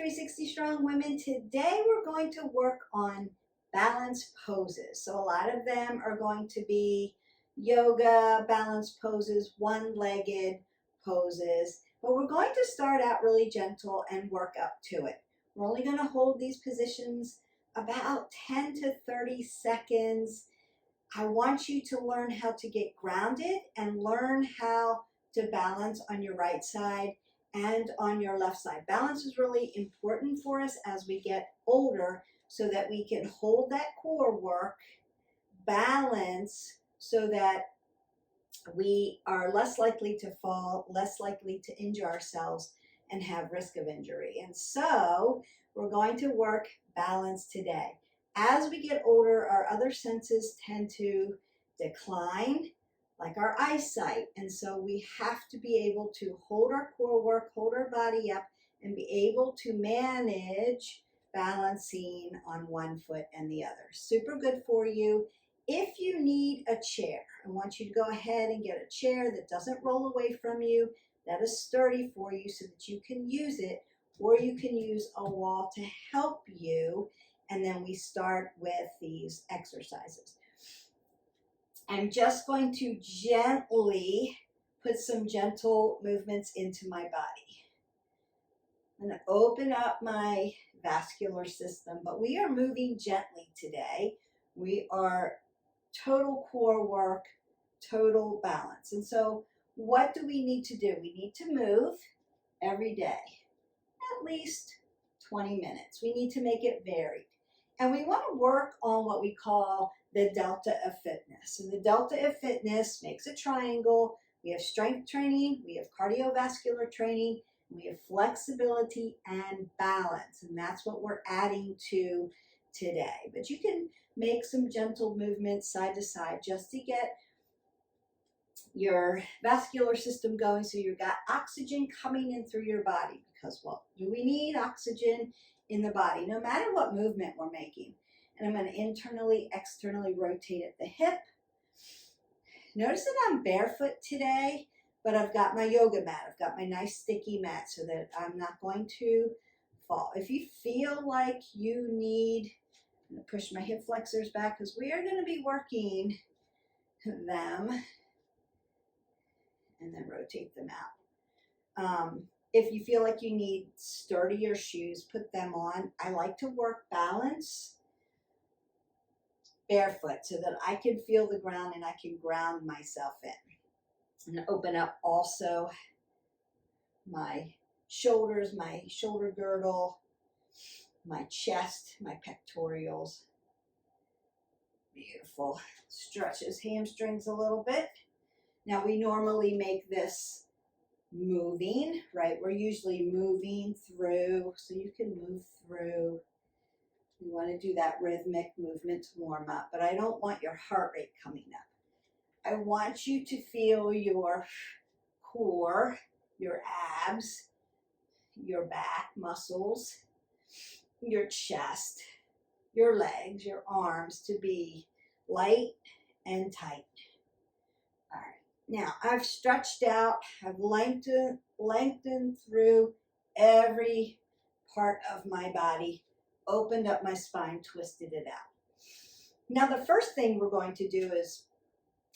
360 Strong Women. Today we're going to work on balance poses. So a lot of them are going to be yoga balance poses, one-legged poses, but we're going to start out really gentle and work up to it. We're only going to hold these positions about 10 to 30 seconds. I want you to learn how to get grounded and learn how to balance on your right side and on your left side. Balance is really important for us as we get older so that we can hold that core work, balance, so that we are less likely to fall, less likely to injure ourselves and have risk of injury. And so we're going to work balance today. As we get older, our other senses tend to decline, like our eyesight. And so we have to be able to hold our core work, hold our body up, and be able to manage balancing on one foot and the other. Super good for you. If you need a chair, I want you to go ahead and get a chair that doesn't roll away from you, that is sturdy for you so that you can use it, or you can use a wall to help you. And then we start with these exercises. I'm just going to gently put some gentle movements into my body. I'm going to open up my vascular system, but we are moving gently today. We are total core work, total balance. And so what do we need to do? We need to move every day, at least 20 minutes. We need to make it varied. And we want to work on what we call the delta of fitness. And the delta of fitness makes a triangle. We have strength training, we have cardiovascular training, we have flexibility and balance. And that's what we're adding to today. But you can make some gentle movements side to side just to get your vascular system going so you've got oxygen coming in through your body. Because what do we need? Oxygen in the body, no matter what movement we're making. And I'm going to internally, externally rotate at the hip. Notice that I'm barefoot today, but I've got my yoga mat. I've got my nice sticky mat so that I'm not going to fall. If you feel like you need, I'm going to push my hip flexors back because we are going to be working them and then rotate them out. If you feel like you need sturdier shoes, put them on. I like to work balance barefoot so that I can feel the ground and I can ground myself in. And open up also my shoulders, my shoulder girdle, my chest, my pectorals. Beautiful. Stretches hamstrings a little bit. Now we normally make this moving, right? We're usually moving through, so you can move through. You want to do that rhythmic movement to warm up, but I don't want your heart rate coming up. I want you to feel your core, your abs, your back muscles, your chest, your legs, your arms to be light and tight. All right. Now, I've stretched out, I've lengthened through every part of my body, opened up my spine, twisted it out. Now, the first thing we're going to do is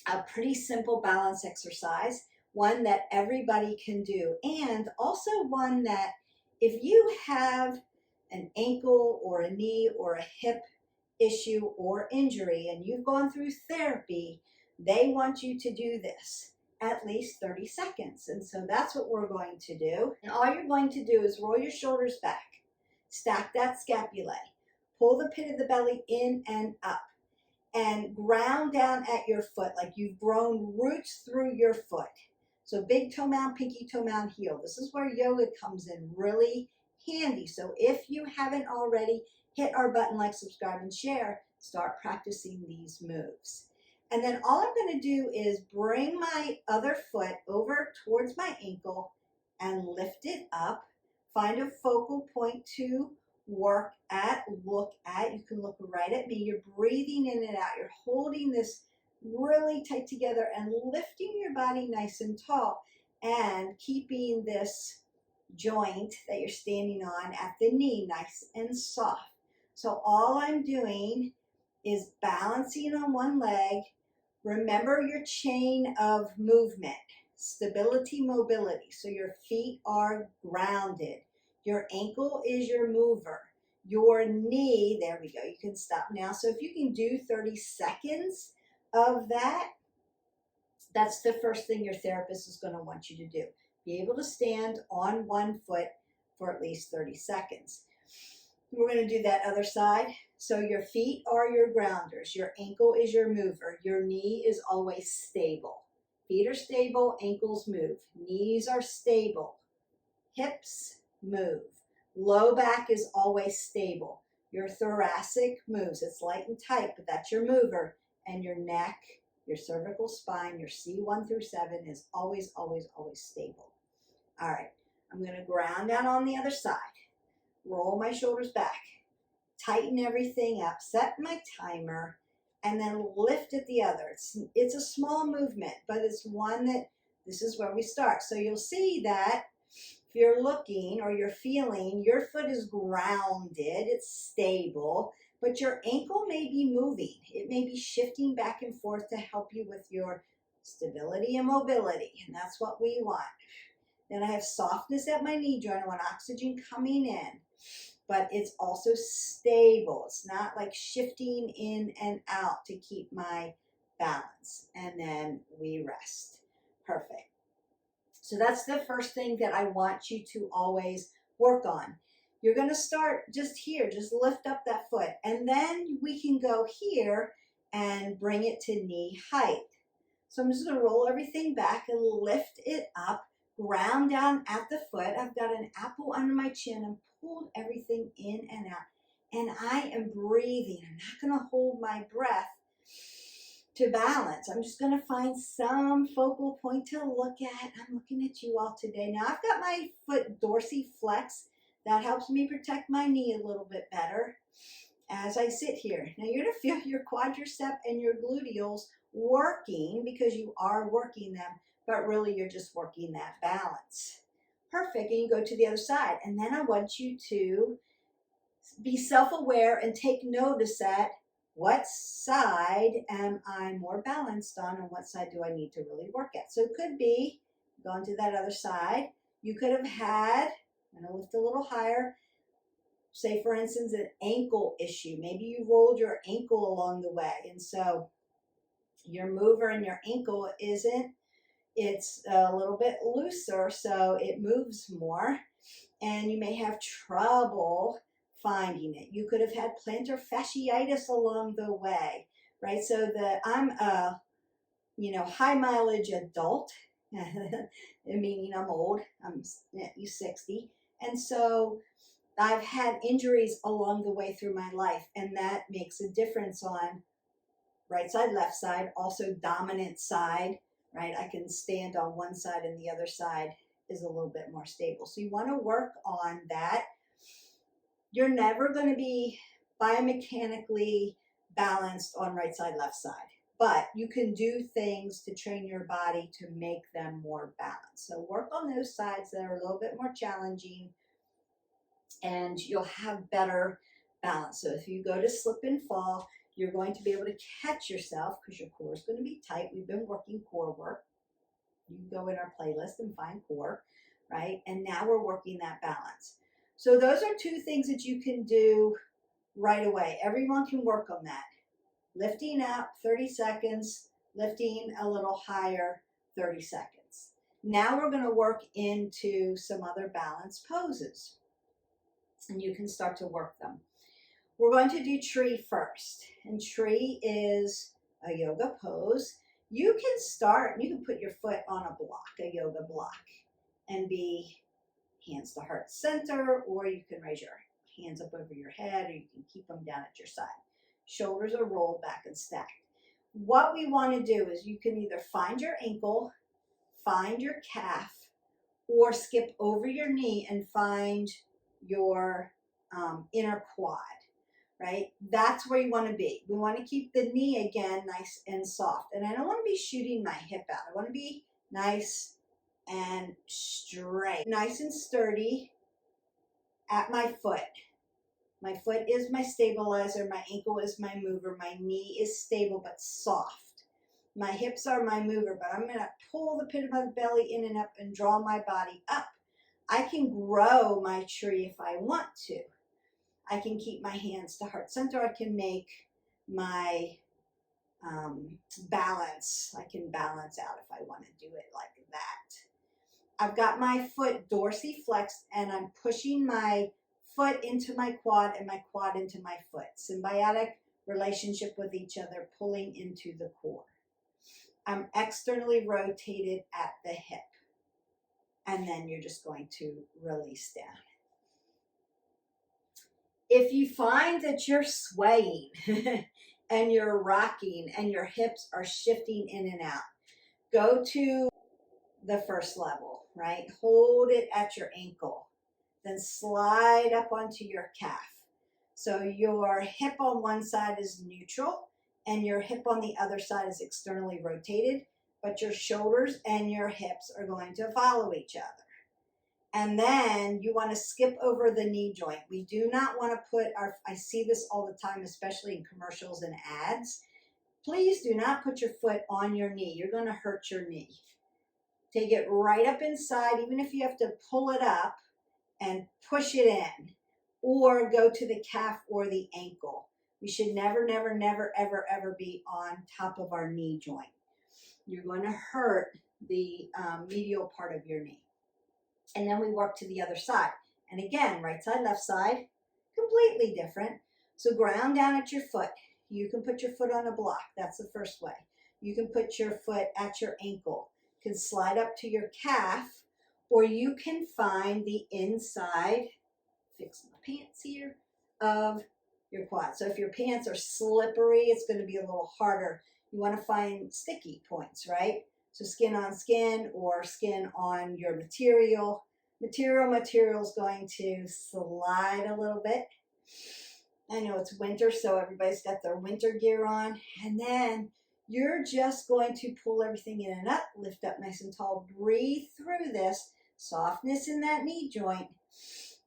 a pretty simple balance exercise, one that everybody can do, and also one that if you have an ankle or a knee or a hip issue or injury and you've gone through therapy, they want you to do this at least 30 seconds. And so that's what we're going to do. And all you're going to do is roll your shoulders back, stack that scapulae, pull the pit of the belly in and up, and ground down at your foot like you've grown roots through your foot. So big toe mound, pinky toe mound, heel. This is where yoga comes in really handy. So if you haven't already, hit our button, like, subscribe, and share. Start practicing these moves. And then all I'm going to do is bring my other foot over towards my ankle and lift it up. Find a focal point to work at, look at. You can look right at me. You're breathing in and out. You're holding this really tight together and lifting your body nice and tall and keeping this joint that you're standing on at the knee, nice and soft. So all I'm doing is balancing on one leg. Remember your chain of movement, stability, mobility. So your feet are grounded. Your ankle is your mover. Your knee, there we go, you can stop now. So if you can do 30 seconds of that, that's the first thing your therapist is going to want you to do. Be able to stand on one foot for at least 30 seconds. We're going to do that other side. So your feet are your grounders. Your ankle is your mover. Your knee is always stable. Feet are stable, ankles move. Knees are stable. Hips move. Low back is always stable. Your thoracic moves. It's light and tight, but that's your mover. And your neck, your cervical spine, your C1 through 7 is always, always, always stable. All right, I'm going to ground down on the other side. Roll my shoulders back. Tighten everything up. Set my timer. And then lift at the other. It's a small movement, but it's one that, this is where we start. So you'll see that if you're looking or you're feeling, your foot is grounded. It's stable. But your ankle may be moving. It may be shifting back and forth to help you with your stability and mobility. And that's what we want. Then I have softness at my knee joint. I want oxygen coming in. But it's also stable. It's not like shifting in and out to keep my balance. And then we rest. Perfect. So that's the first thing that I want you to always work on. You're going to start just here. Just lift up that foot. And then we can go here and bring it to knee height. So I'm just going to roll everything back and lift it up. Ground down at the foot. I've got an apple under my chin and pulled everything in and out. And I am breathing. I'm not going to hold my breath to balance. I'm just going to find some focal point to look at. I'm looking at you all today. Now I've got my foot dorsiflex. That helps me protect my knee a little bit better as I sit here. Now you're going to feel your quadricep and your gluteals working because you are working them, but really you're just working that balance. Perfect. And you go to the other side. And then I want you to be self-aware and take notice at what side am I more balanced on and what side do I need to really work at. So it could be going to that other side. You could have had, I'm going to lift a little higher, say for instance an ankle issue. Maybe you rolled your ankle along the way. And so your mover in your ankle isn't, it's a little bit looser, so it moves more, and you may have trouble finding it. You could have had plantar fasciitis along the way, right? So I'm a, high mileage adult, meaning I'm old, I'm 60, and so I've had injuries along the way through my life, and that makes a difference on right side, left side, also dominant side. Right, I can stand on one side and the other side is a little bit more stable. So you want to work on that. You're never going to be biomechanically balanced on right side, left side, but you can do things to train your body to make them more balanced. So work on those sides that are a little bit more challenging and you'll have better balance. So if you go to slip and fall, you're going to be able to catch yourself because your core is going to be tight. We've been working core work. You can go in our playlist and find core, right? And now we're working that balance. So those are two things that you can do right away. Everyone can work on that. Lifting up 30 seconds, lifting a little higher 30 seconds. Now we're going to work into some other balance poses. And you can start to work them. We're going to do tree first, and tree is a yoga pose. You can start, you can put your foot on a block, a yoga block, and be hands to heart center, or you can raise your hands up over your head, or you can keep them down at your side. Shoulders are rolled back and stacked. What we want to do is you can either find your ankle, find your calf, or skip over your knee and find your inner quad. Right? That's where you want to be. We want to keep the knee again nice and soft. And I don't want to be shooting my hip out. I want to be nice and straight. Nice and sturdy at my foot. My foot is my stabilizer, my ankle is my mover, my knee is stable but soft. My hips are my mover, but I'm going to pull the pit of my belly in and up and draw my body up. I can grow my tree if I want to. I can keep my hands to heart center. I can make my balance. I can balance out if I want to do it like that. I've got my foot dorsiflexed and I'm pushing my foot into my quad and my quad into my foot. Symbiotic relationship with each other, pulling into the core. I'm externally rotated at the hip. And then you're just going to release down. If you find that you're swaying and you're rocking and your hips are shifting in and out, go to the first level, right? Hold it at your ankle. Then slide up onto your calf. So your hip on one side is neutral and your hip on the other side is externally rotated, but your shoulders and your hips are going to follow each other. And then you want to skip over the knee joint. We do not want to put I see this all the time, especially in commercials and ads. Please do not put your foot on your knee. You're going to hurt your knee. Take it right up inside, even if you have to pull it up and push it in, or go to the calf or the ankle. We should never, never, never, ever, ever be on top of our knee joint. You're going to hurt the medial part of your knee. And then we work to the other side. And again, right side, left side, completely different. So ground down at your foot. You can put your foot on a block. That's the first way. You can put your foot at your ankle. You can slide up to your calf, or you can find the inside, fix my pants here, of your quad. So if your pants are slippery, it's going to be a little harder. You want to find sticky points, right? So skin on skin or skin on your material. Material is going to slide a little bit. I know it's winter, so everybody's got their winter gear on. And then you're just going to pull everything in and up, lift up nice and tall, breathe through this. Softness in that knee joint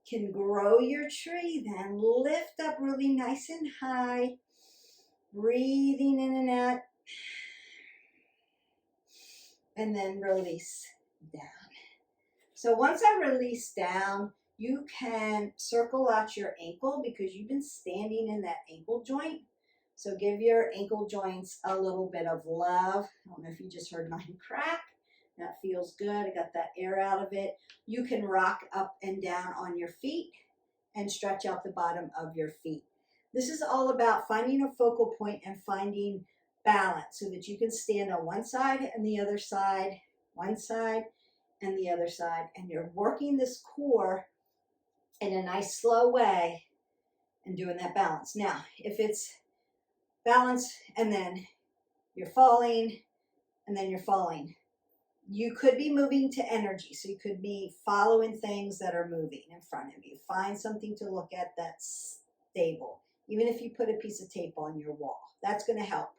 can grow your tree, then lift up really nice and high, breathing in and out, and then release down. So once I release down, you can circle out your ankle because you've been standing in that ankle joint. So give your ankle joints a little bit of love. I don't know if you just heard mine crack. That feels good. I got that air out of it. You can rock up and down on your feet and stretch out the bottom of your feet. This is all about finding a focal point and finding balance so that you can stand on one side and the other side, one side and the other side. And you're working this core in a nice slow way and doing that balance. Now, if it's balance and then you're falling and then you're falling, you could be moving to energy. So you could be following things that are moving in front of you. Find something to look at that's stable. Even if you put a piece of tape on your wall, that's going to help.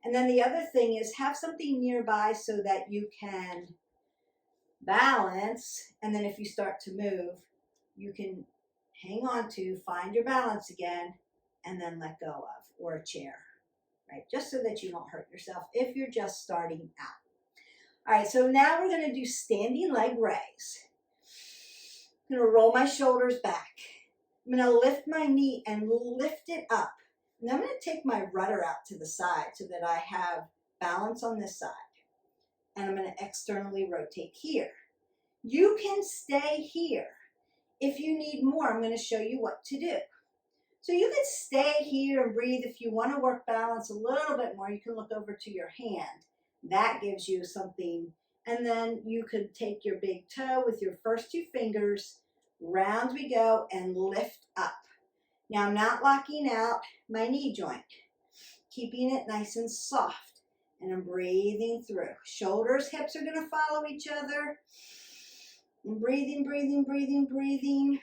And then the other thing is have something nearby so that you can balance. And then if you start to move, you can hang on to, find your balance again, and then let go of, or a chair, right? Just so that you don't hurt yourself if you're just starting out. All right, so now we're going to do standing leg raise. I'm going to roll my shoulders back. I'm going to lift my knee and lift it up. And I'm going to take my rudder out to the side so that I have balance on this side. And I'm going to externally rotate here. You can stay here. If you need more, I'm going to show you what to do. So you can stay here and breathe. If you want to work balance a little bit more, you can look over to your hand. That gives you something. And then you could take your big toe with your first two fingers, round we go, and lift up. Now I'm not locking out my knee joint, keeping it nice and soft. And I'm breathing through. Shoulders, hips are going to follow each other. And breathing, breathing, breathing, breathing.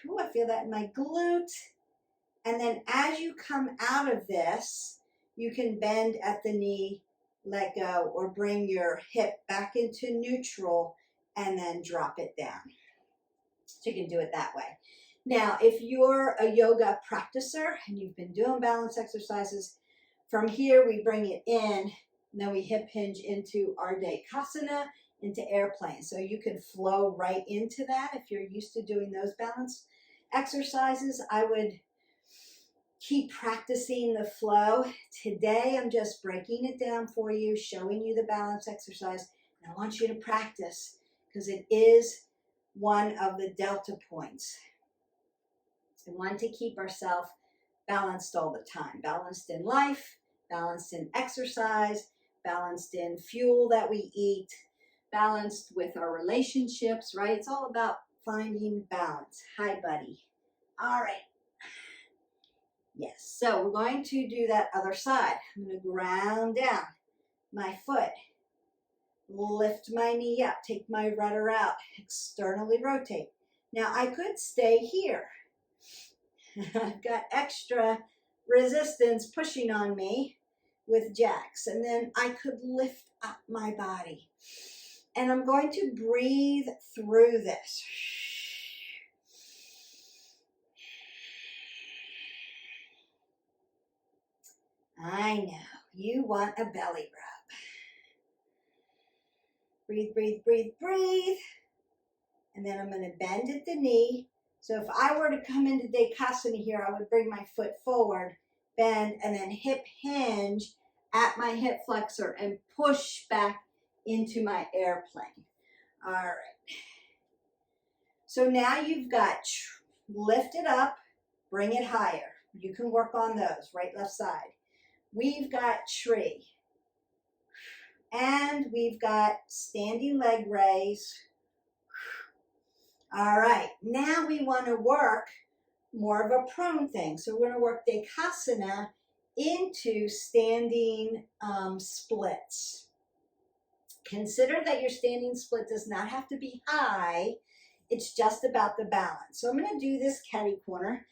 Ooh, I feel that in my glute. And then as you come out of this, you can bend at the knee, let go, or bring your hip back into neutral and then drop it down. So you can do it that way. Now, if you're a yoga practicer and you've been doing balance exercises, from here we bring it in, and then we hip hinge into our Dekasana, into airplane. So you can flow right into that if you're used to doing those balance exercises. I would keep practicing the flow. Today I'm just breaking it down for you, showing you the balance exercise, and I want you to practice because it is one of the delta points. We want to keep ourselves balanced all the time, balanced in life, balanced in exercise, balanced in fuel that we eat, balanced with our relationships, right? It's all about finding balance. Hi, buddy. All right. Yes, so we're going to do that other side. I'm going to ground down my foot, lift my knee up, take my rudder out, externally rotate. Now I could stay here. I've got extra resistance pushing on me with jacks, and then I could lift up my body. And I'm going to breathe through this. I know, you want a belly rub. Breathe, breathe, breathe, breathe. And then I'm going to bend at the knee. So if I were to come into Dekasana here, I would bring my foot forward, bend, and then hip hinge at my hip flexor and push back into my airplane. All right. So now you've got lift it up, bring it higher. You can work on those, right, left side. We've got tree. And we've got standing leg raise. All right, now we want to work more of a prone thing. So we're going to work Dekasana into standing splits. Consider that your standing split does not have to be high. It's just about the balance. So I'm going to do this catty corner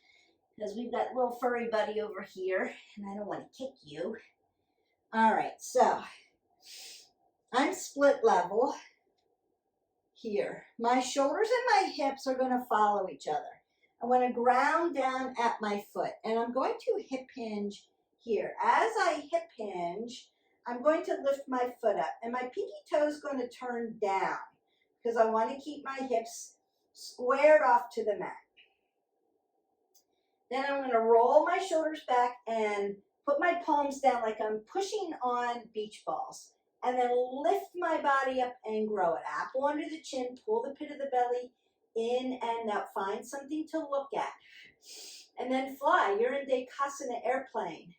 because we've got little furry buddy over here and I don't want to kick you. All right, so I'm split level here. My shoulders and my hips are going to follow each other. I want to ground down at my foot, and I'm going to hip hinge here. As I hip hinge, I'm going to lift my foot up, and my pinky toe is going to turn down because I want to keep my hips squared off to the mat. Then I'm going to roll my shoulders back and put my palms down like I'm pushing on beach balls. And then lift my body up and grow it. Apple under the chin, pull the pit of the belly in and out. Find something to look at. And then fly. You're in Dekasana airplane.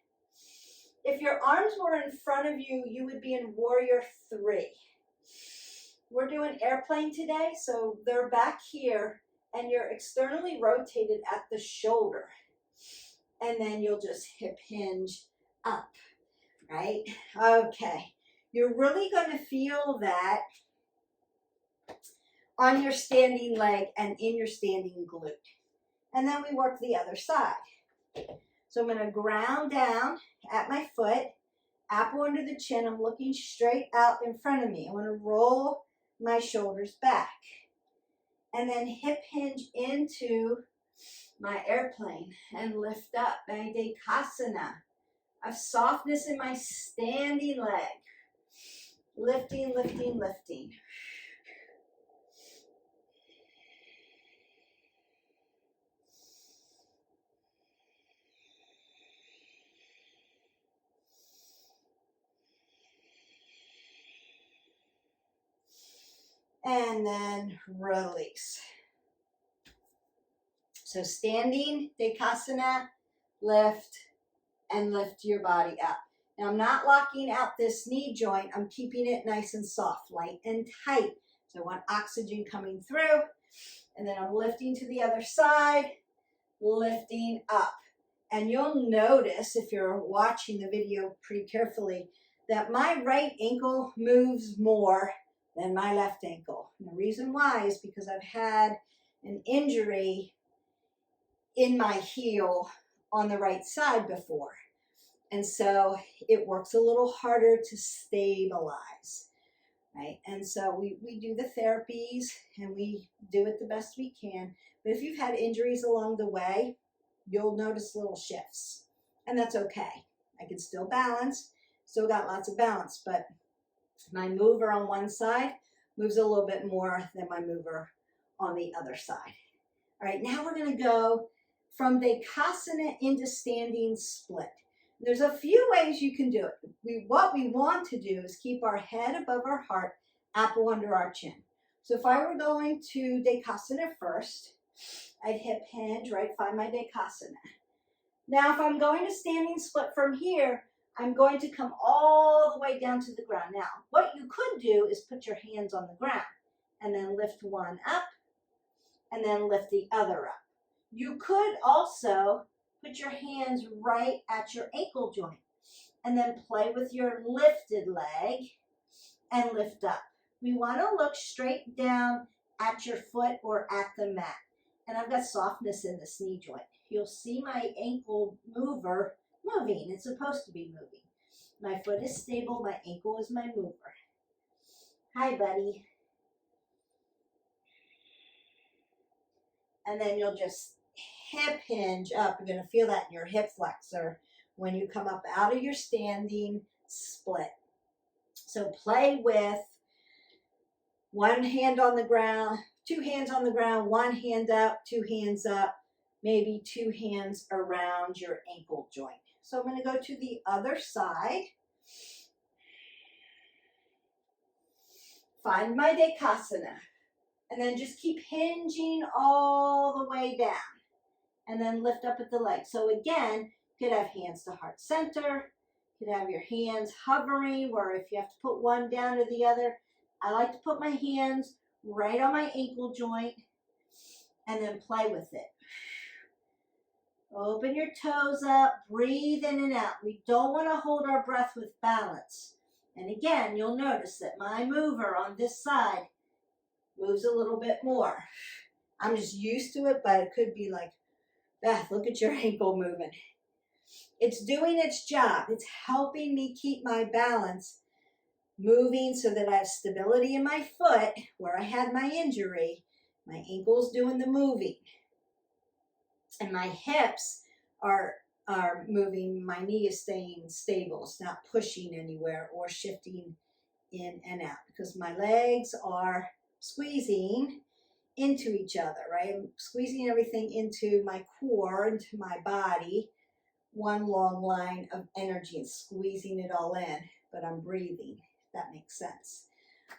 If your arms were in front of you, you would be in warrior 3. We're doing airplane today, so they're back here, and you're externally rotated at the shoulder. And then you'll just hip hinge up, right? Okay. You're really going to feel that on your standing leg and in your standing glute. And then we work the other side. So I'm going to ground down at my foot, apple under the chin. I'm looking straight out in front of me. I want to roll my shoulders back. And then hip hinge into my airplane and lift up my Dekasana. A softness in my standing leg. Lifting, lifting, lifting. And then release. So standing, Dekasana, lift, and lift your body up. Now I'm not locking out this knee joint. I'm keeping it nice and soft, light and tight. So I want oxygen coming through. And then I'm lifting to the other side, lifting up. And you'll notice, if you're watching the video pretty carefully, that my right ankle moves more than my left ankle. And the reason why is because I've had an injury in my heel on the right side before. And so it works a little harder to stabilize. right? And so we do the therapies and we do it the best we can. But if you've had injuries along the way, you'll notice little shifts, and that's okay. I can still balance, still got lots of balance, but my mover on one side moves a little bit more than my mover on the other side. All right, now we're going to go from Dekasana into standing split. There's a few ways you can do it. What we want to do is keep our head above our heart, apple under our chin. So if I were going to Dekasana first, I'd hip hinge, right, find my Dekasana. Now if I'm going to standing split from here, I'm going to come all the way down to the ground. Now, what you could do is put your hands on the ground and then lift one up and then lift the other up. You could also put your hands right at your ankle joint and then play with your lifted leg and lift up. We want to look straight down at your foot or at the mat. And I've got softness in this knee joint. You'll see my ankle mover moving. It's supposed to be moving. My foot is stable. My ankle is my mover. Hi, buddy. And then you'll just hip hinge up. You're going to feel that in your hip flexor when you come up out of your standing split. So play with one hand on the ground, two hands on the ground, one hand up, two hands up, maybe two hands around your ankle joint. So I'm going to go to the other side. Find my Dekasana. And then just keep hinging all the way down. And then lift up at the leg. So again, you could have hands to heart center. You could have your hands hovering, where if you have to put one down or the other, I like to put my hands right on my ankle joint and then play with it. Open your toes up, breathe in and out. We don't want to hold our breath with balance. And again, you'll notice that my mover on this side moves a little bit more. I'm just used to it, but it could be like, Beth, look at your ankle moving. It's doing its job. It's helping me keep my balance moving so that I have stability in my foot where I had my injury. My ankle's doing the moving. And my hips are moving. My knee is staying stable. It's not pushing anywhere or shifting in and out because my legs are squeezing into each other, right? I'm squeezing everything into my core, into my body, one long line of energy and squeezing it all in, but I'm breathing, if that makes sense.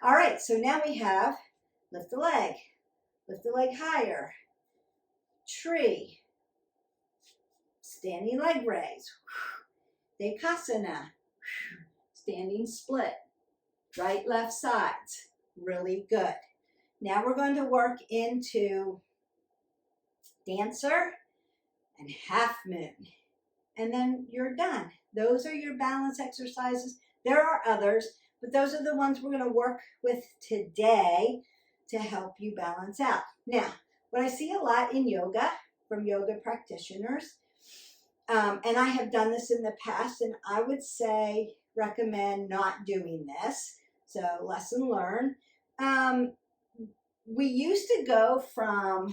All right, so now we have lift the leg higher, tree, standing leg raise, Dekasana, standing split, right, left sides, really good. Now we're going to work into dancer and half moon. And then you're done. Those are your balance exercises. There are others, but those are the ones we're going to work with today to help you balance out. Now, what I see a lot in yoga from yoga practitioners, and I have done this in the past, and I would say recommend not doing this. So lesson learned. We used to go from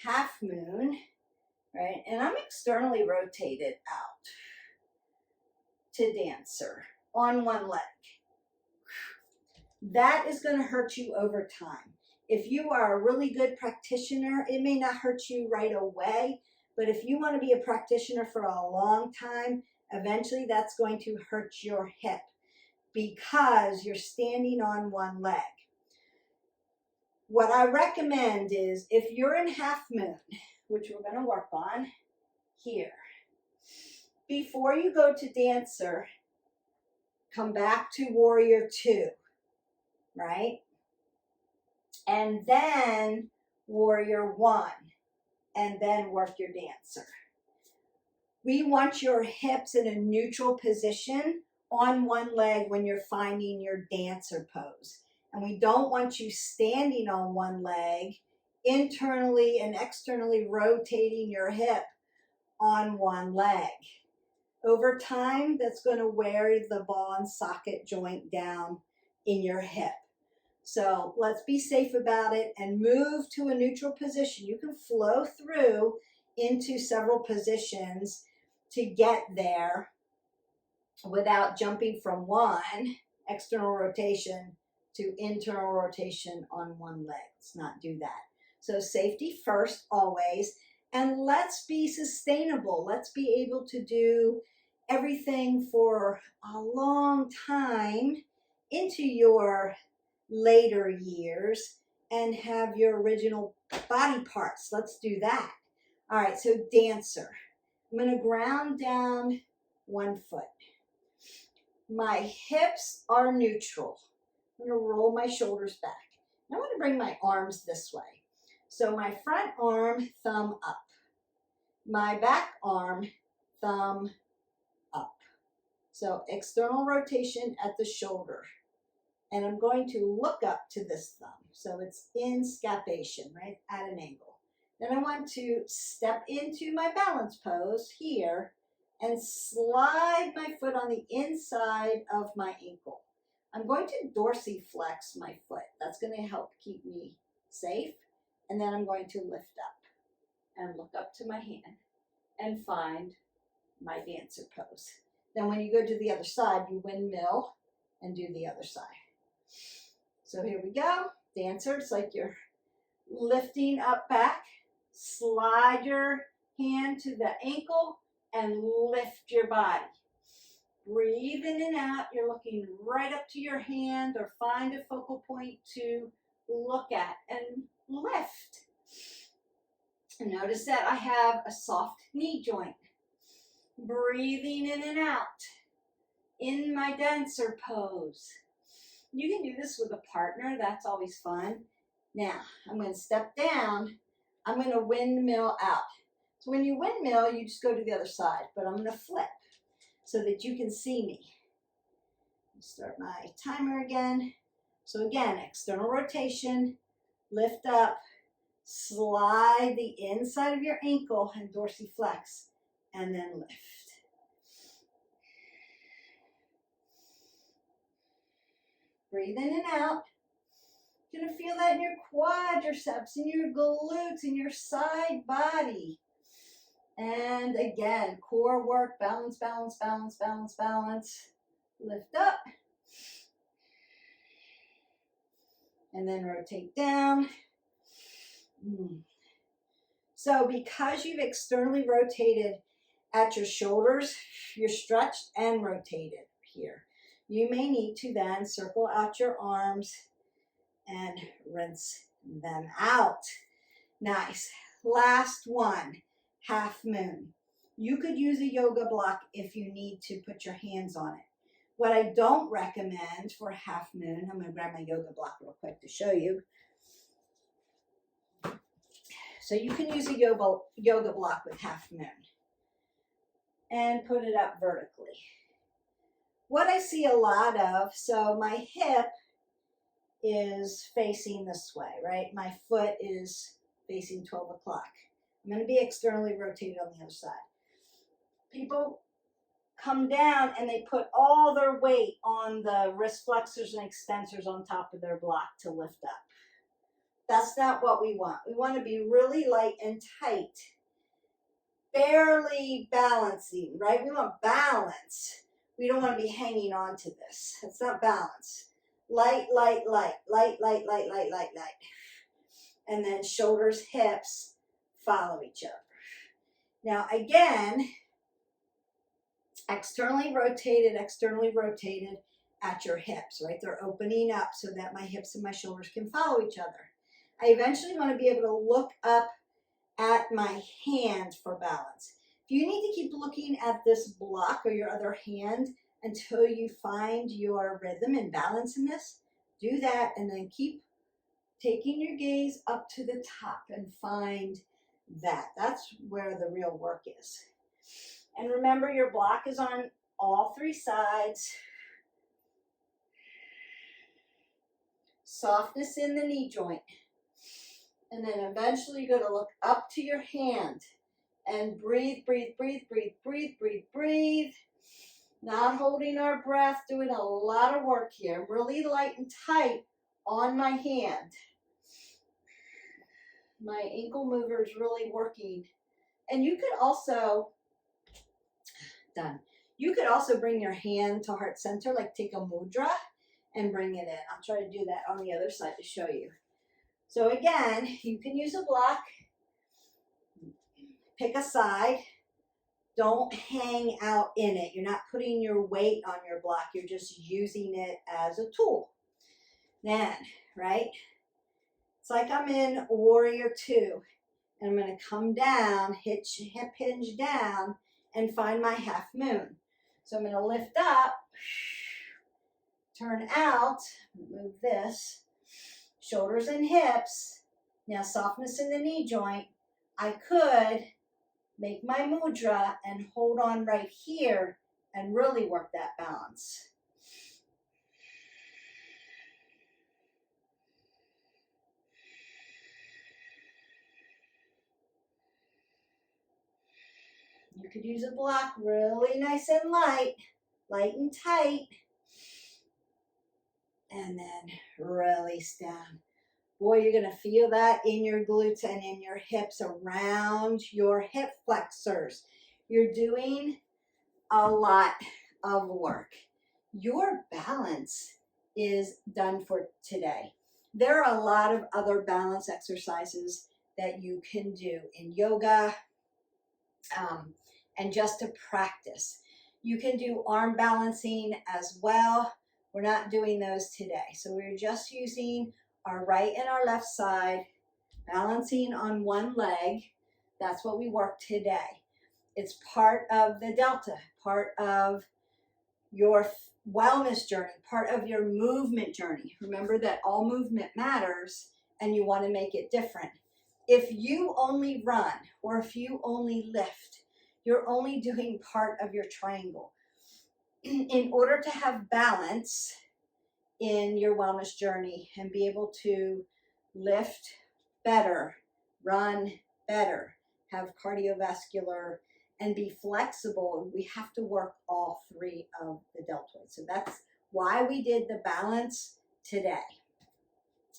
half moon, right? And I'm externally rotated out to dancer on one leg. That is going to hurt you over time. If you are a really good practitioner, it may not hurt you right away, but if you want to be a practitioner for a long time, eventually that's going to hurt your hip because you're standing on one leg. What I recommend is if you're in half moon, which we're going to work on here, before you go to dancer, come back to warrior 2, right? And then warrior 1, and then work your dancer. We want your hips in a neutral position on one leg when you're finding your dancer pose. And we don't want you standing on one leg, internally and externally rotating your hip on one leg. Over time, that's going to wear the ball and socket joint down in your hip. So let's be safe about it and move to a neutral position. You can flow through into several positions to get there without jumping from one external rotation to internal rotation on one leg. Let's not do that. So safety first always, and let's be sustainable. Let's be able to do everything for a long time into your later years and have your original body parts. Let's do that. All right, so dancer. I'm going to ground down one foot. My hips are neutral. I'm going to roll my shoulders back. I want to bring my arms this way. So my front arm, thumb up. My back arm, thumb up. So external rotation at the shoulder. And I'm going to look up to this thumb. So it's in scapation, right, at an angle. Then I want to step into my balance pose here and slide my foot on the inside of my ankle. I'm going to dorsiflex my foot. That's going to help keep me safe. And then I'm going to lift up and look up to my hand and find my dancer pose. Then when you go to the other side, you windmill and do the other side. So here we go. Dancer, it's like you're lifting up back. Slide your hand to the ankle and lift your body. Breathe in and out. You're looking right up to your hand or find a focal point to look at and lift. And notice that I have a soft knee joint. Breathing in and out in my dancer pose. You can do this with a partner. That's always fun. Now, I'm going to step down. I'm going to windmill out. So when you windmill, you just go to the other side. But I'm going to flip so that you can see me. Start my timer again. So again, external rotation, lift up, slide the inside of your ankle and dorsiflex, and then lift. Breathe in and out. You're going to feel that in your quadriceps, in your glutes, in your side body. And again, core work, balance, balance, balance, balance, balance. Lift up. And then rotate down. So because you've externally rotated at your shoulders, you're stretched and rotated here. You may need to then circle out your arms and rinse them out. Nice. Last one, half moon. You could use a yoga block if you need to put your hands on it. What I don't recommend for half moon, I'm going to grab my yoga block real quick to show you. So you can use a yoga block with half moon and put it up vertically. What I see a lot of, so my hip is facing this way, right? My foot is facing 12 o'clock. I'm going to be externally rotated on the other side. People come down and they put all their weight on the wrist flexors and extensors on top of their block to lift up. That's not what we want. We want to be really light and tight, barely balancing, right? We want balance. We don't want to be hanging on to this. It's not balance. Light, light, light, light, light, light, light, light, light. And then shoulders, hips follow each other. Now again, externally rotated at your hips, right? They're opening up so that my hips and my shoulders can follow each other. I eventually want to be able to look up at my hand for balance. If you need to keep looking at this block or your other hand until you find your rhythm and balance in this, do that and then keep taking your gaze up to the top and find that. That's where the real work is. And remember, your block is on all three sides. Softness in the knee joint. And then eventually you're going to look up to your hand and breathe, breathe, breathe, breathe, breathe, breathe, breathe. Not holding our breath, doing a lot of work here. Really light and tight on my hand. My ankle mover is really working. And you could also, you could also bring your hand to heart center, like take a mudra and bring it in. I'll try to do that on the other side to show you. So again, you can use a block. Pick a side. Don't hang out in it. You're not putting your weight on your block. You're just using it as a tool. Then, right? It's like I'm in Warrior 2. And I'm going to come down, hip hinge down, and find my half moon. So I'm going to lift up, turn out, move this, shoulders and hips. Now softness in the knee joint. I could make my mudra and hold on right here and really work that balance. You could use a block really nice and light and tight. And then release down. Boy, you're going to feel that in your glutes and in your hips, around your hip flexors. You're doing a lot of work. Your balance is done for today. There are a lot of other balance exercises that you can do in yoga and just to practice. You can do arm balancing as well. We're not doing those today. So we're just using our right and our left side, balancing on one leg. That's what we work today. It's part of the delta, part of your wellness journey, part of your movement journey. Remember that all movement matters and you want to make it different. If you only run or if you only lift, you're only doing part of your triangle. In order to have balance in your wellness journey and be able to lift better, run better, have cardiovascular, and be flexible, we have to work all three of the deltoids. So that's why we did the balance today.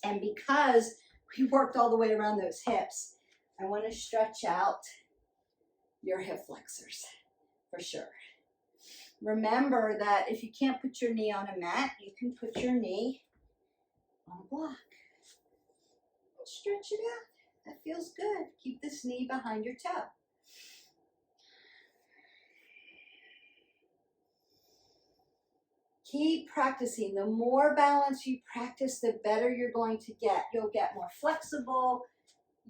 And because we worked all the way around those hips, I want to stretch out your hip flexors for sure. Remember that if you can't put your knee on a mat, you can put your knee on a block. Stretch it out. That feels good. Keep this knee behind your toe. Keep practicing. The more balance you practice, the better you're going to get. You'll get more flexible.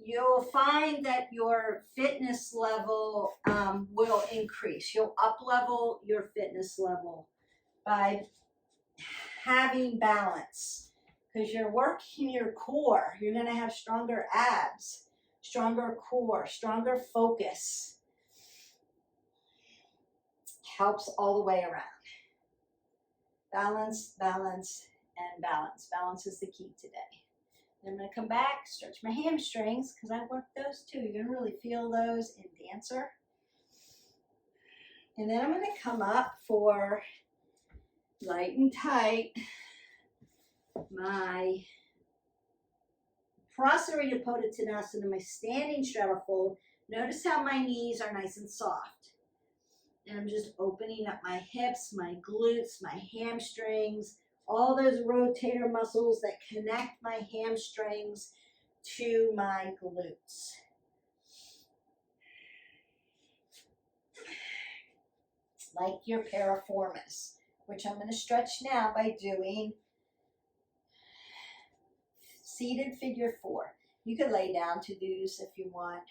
You'll find that your fitness level will increase. You'll up-level your fitness level by having balance, because you're working your core. You're going to have stronger abs, stronger core, stronger focus. Helps all the way around. Balance, balance, and balance. Balance is the key today. I'm going to come back, stretch my hamstrings, because I worked those too. You're going to really feel those in Dancer. And then I'm going to come up for light and tight, my Prasarita Pottanasana, my standing straddle fold. Notice how my knees are nice and soft. And I'm just opening up my hips, my glutes, my hamstrings, all those rotator muscles that connect my hamstrings to my glutes. Like your piriformis, which I'm going to stretch now by doing seated figure 4. You could lay down to do this if you want.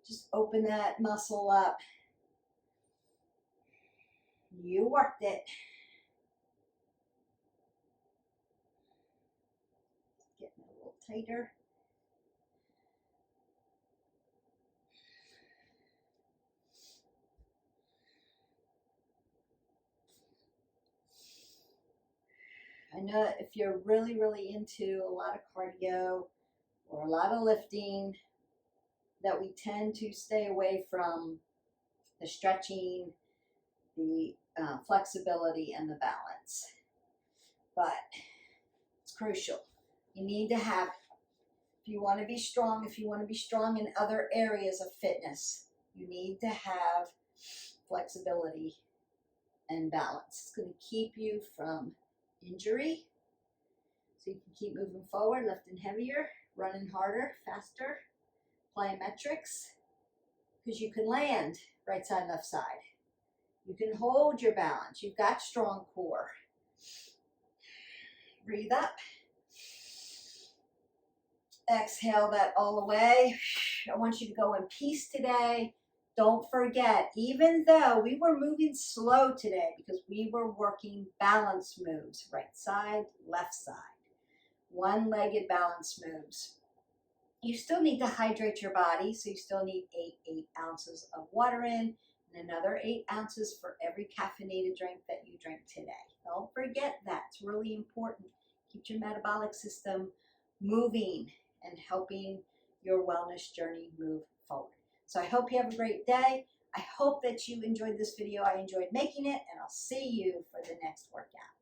Just open that muscle up. You worked it. Getting a little tighter. I know that if you're really, really into a lot of cardio or a lot of lifting, that we tend to stay away from the stretching, the flexibility and the balance. But it's crucial. You need to have it. If you want to be strong, if you want to be strong in other areas of fitness, you need to have flexibility and balance. It's going to keep you from injury, so you can keep moving forward, lifting heavier, running harder, faster, plyometrics, because you can land right side, left side. You can hold your balance. You've got strong core. Breathe up. Exhale that all the way. I want you to go in peace today. Don't forget, even though we were moving slow today because we were working balance moves, right side, left side, one-legged balance moves, you still need to hydrate your body, so you still need 8 ounces of water in and another 8 ounces for every caffeinated drink that you drink today. Don't forget that. It's really important. Keep your metabolic system moving and helping your wellness journey move forward. So I hope you have a great day. I hope that you enjoyed this video. I enjoyed making it, and I'll see you for the next workout.